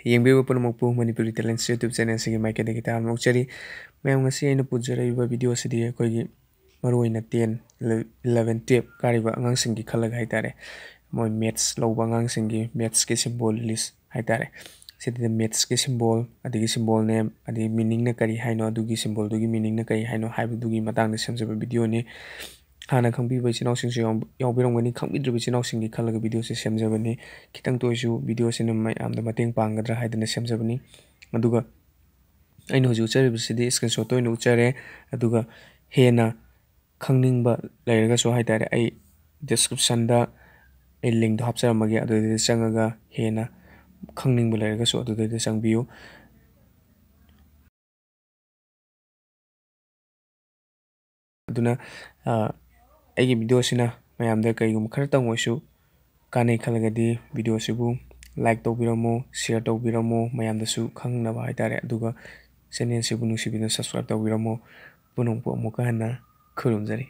ꯌꯦꯡꯕꯤꯕ ꯄꯨꯝꯅꯃꯛꯄꯨ ꯃꯅꯤꯄꯨꯔꯤ ꯇꯦꯂꯦꯟꯠꯁ ꯌꯨꯇ꯭ꯌꯨꯕ ꯆꯦꯅꯦꯜꯁꯤꯒꯤ ꯃꯥꯏꯀꯩꯗꯒꯤ ꯇꯥꯝꯅ ꯑꯣꯛꯆꯔꯤ ꯃꯌꯥꯝ ꯉꯁꯤ ꯑꯩꯅ ꯄꯨꯖꯔꯛꯏꯕ ꯚꯤꯗꯤꯑꯣ ꯑꯁꯤꯗꯤ ꯑꯩꯈꯣꯏꯒꯤ ꯃꯔꯨꯑꯣꯏꯅ 10 11 12 ꯀꯥꯔꯤꯕ ꯑꯉꯥꯡꯁꯤꯡꯒꯤ ꯈꯜꯂꯒ ꯍꯥꯏꯇꯥꯔꯦ ꯃꯣꯏ ꯃꯦꯊ꯭ꯁ ꯂꯧꯕ ꯑꯉꯥꯡꯁꯤꯡꯒꯤ ꯃꯦꯊ꯭ꯁꯀꯤ ꯁꯤꯝꯕꯣꯜ ꯂꯤꯁ ꯍꯥꯏꯇꯥꯔꯦ ꯁꯤꯗ ꯃꯦꯊ꯭ꯁꯀꯤ ꯁꯤꯝꯕꯣꯜ ꯑꯗꯒꯤ ꯁꯤꯝꯕꯣꯜ ꯅꯦꯝ ꯑꯗꯒꯤ ꯃꯤꯅꯤꯡꯅ ꯀꯔꯤ ꯍꯥꯏꯅꯣ ꯑꯗꯨꯒꯤ ꯁꯤꯝꯕꯣꯜꯗꯨꯒꯤ ꯃꯤꯅꯤꯡꯅ ꯀꯔꯤ ꯍꯥꯏꯅꯣ ꯍꯥꯏꯕꯗꯨꯒꯤ ꯃꯇꯥꯡꯗ ꯁꯦꯝꯖꯕ ꯚꯤꯗꯤꯑꯣꯅꯤ ꯍꯥꯟꯅ ꯈꯪꯕꯤꯕ ꯏꯆꯤꯟꯅꯥꯎꯁꯤꯡꯁꯨ ꯌꯥꯎꯕꯤꯔꯝꯒꯅꯤ ꯈꯪꯕꯤꯗ꯭ꯔꯤꯕ ꯏꯆꯤꯟꯅꯥꯎꯁꯤꯡꯒꯤ ꯈꯜꯂꯒ ꯚꯤꯗꯤꯑꯣꯁꯦ ꯁꯦꯝꯖꯕꯅꯤ ꯈꯤꯇꯪꯇ ꯑꯣꯏꯁꯨ ꯚꯤꯗꯤꯑꯣꯁꯤꯅ ꯃꯌꯥꯝꯗ ꯃꯇꯦꯡ ꯄꯥꯡꯒꯗ꯭ꯔꯥ ꯍꯥꯏꯗꯅ ꯁꯦꯝꯖꯕꯅꯤ ꯑꯗꯨꯒ ꯑꯩꯅ ꯍꯧꯖꯤꯛ ꯎꯠꯆꯔꯤꯕꯁꯤꯗꯤ ꯁ꯭ꯀ꯭ꯔꯤꯟꯁꯣꯠꯇ ꯑꯣꯏꯅ ꯎꯠꯆꯔꯦ ꯑꯗꯨꯒ ꯍꯦꯟꯅ ꯈꯪꯅꯤꯡꯕ ꯂꯩꯔꯒꯁꯨ ꯍꯥꯏꯇꯥꯔꯦ ꯑꯩ ꯗꯤꯁꯀ꯭ꯔꯤꯞꯁꯟꯗ ꯑꯩ ꯂꯤꯡꯛꯗꯣ ꯍꯥꯞꯆꯔꯝꯃꯒꯦ ꯑꯗꯨꯗ ꯆꯪꯉꯒ ꯍꯦꯟꯅ ꯈꯪꯅꯤꯡꯕ ꯂꯩꯔꯒꯁꯨ ꯑꯗꯨꯗ ꯆꯪꯕꯤꯌꯨ ꯑꯗꯨꯅ ꯑꯩꯒꯤ ꯚꯤꯗꯤꯑꯣꯁꯤꯅ ꯃꯌꯥꯝꯗ ꯀꯔꯤꯒꯨꯝꯕ ꯈꯔꯇꯪ ꯑꯣꯏꯁꯨ ꯀꯥꯟꯅꯩ ꯈꯜꯂꯒꯗꯤ ꯚꯤꯗꯤꯑꯣꯁꯤꯕꯨ ꯂꯥꯏꯛ ꯇꯧꯕꯤꯔꯝꯃꯨ ꯁꯤꯌꯔ ꯇꯧꯕꯤꯔꯝꯃꯨ ꯃꯌꯥꯝꯗꯁꯨ ꯈꯪꯅꯕ ꯍꯥꯏꯇꯥꯔꯦ ꯑꯗꯨꯒ ꯆꯦꯅꯦꯜꯁꯤꯕꯨ ꯅꯨꯡꯁꯤꯕꯤꯅ ꯁꯕꯁꯀ꯭ꯔꯥꯏꯕ ꯇꯧꯕꯤꯔꯝꯃꯨ ꯄꯨꯝꯅꯃꯛꯄꯨ ꯑꯃꯨꯛꯀ ꯍꯟꯅ ꯈꯨꯔꯨꯝꯖꯔꯤ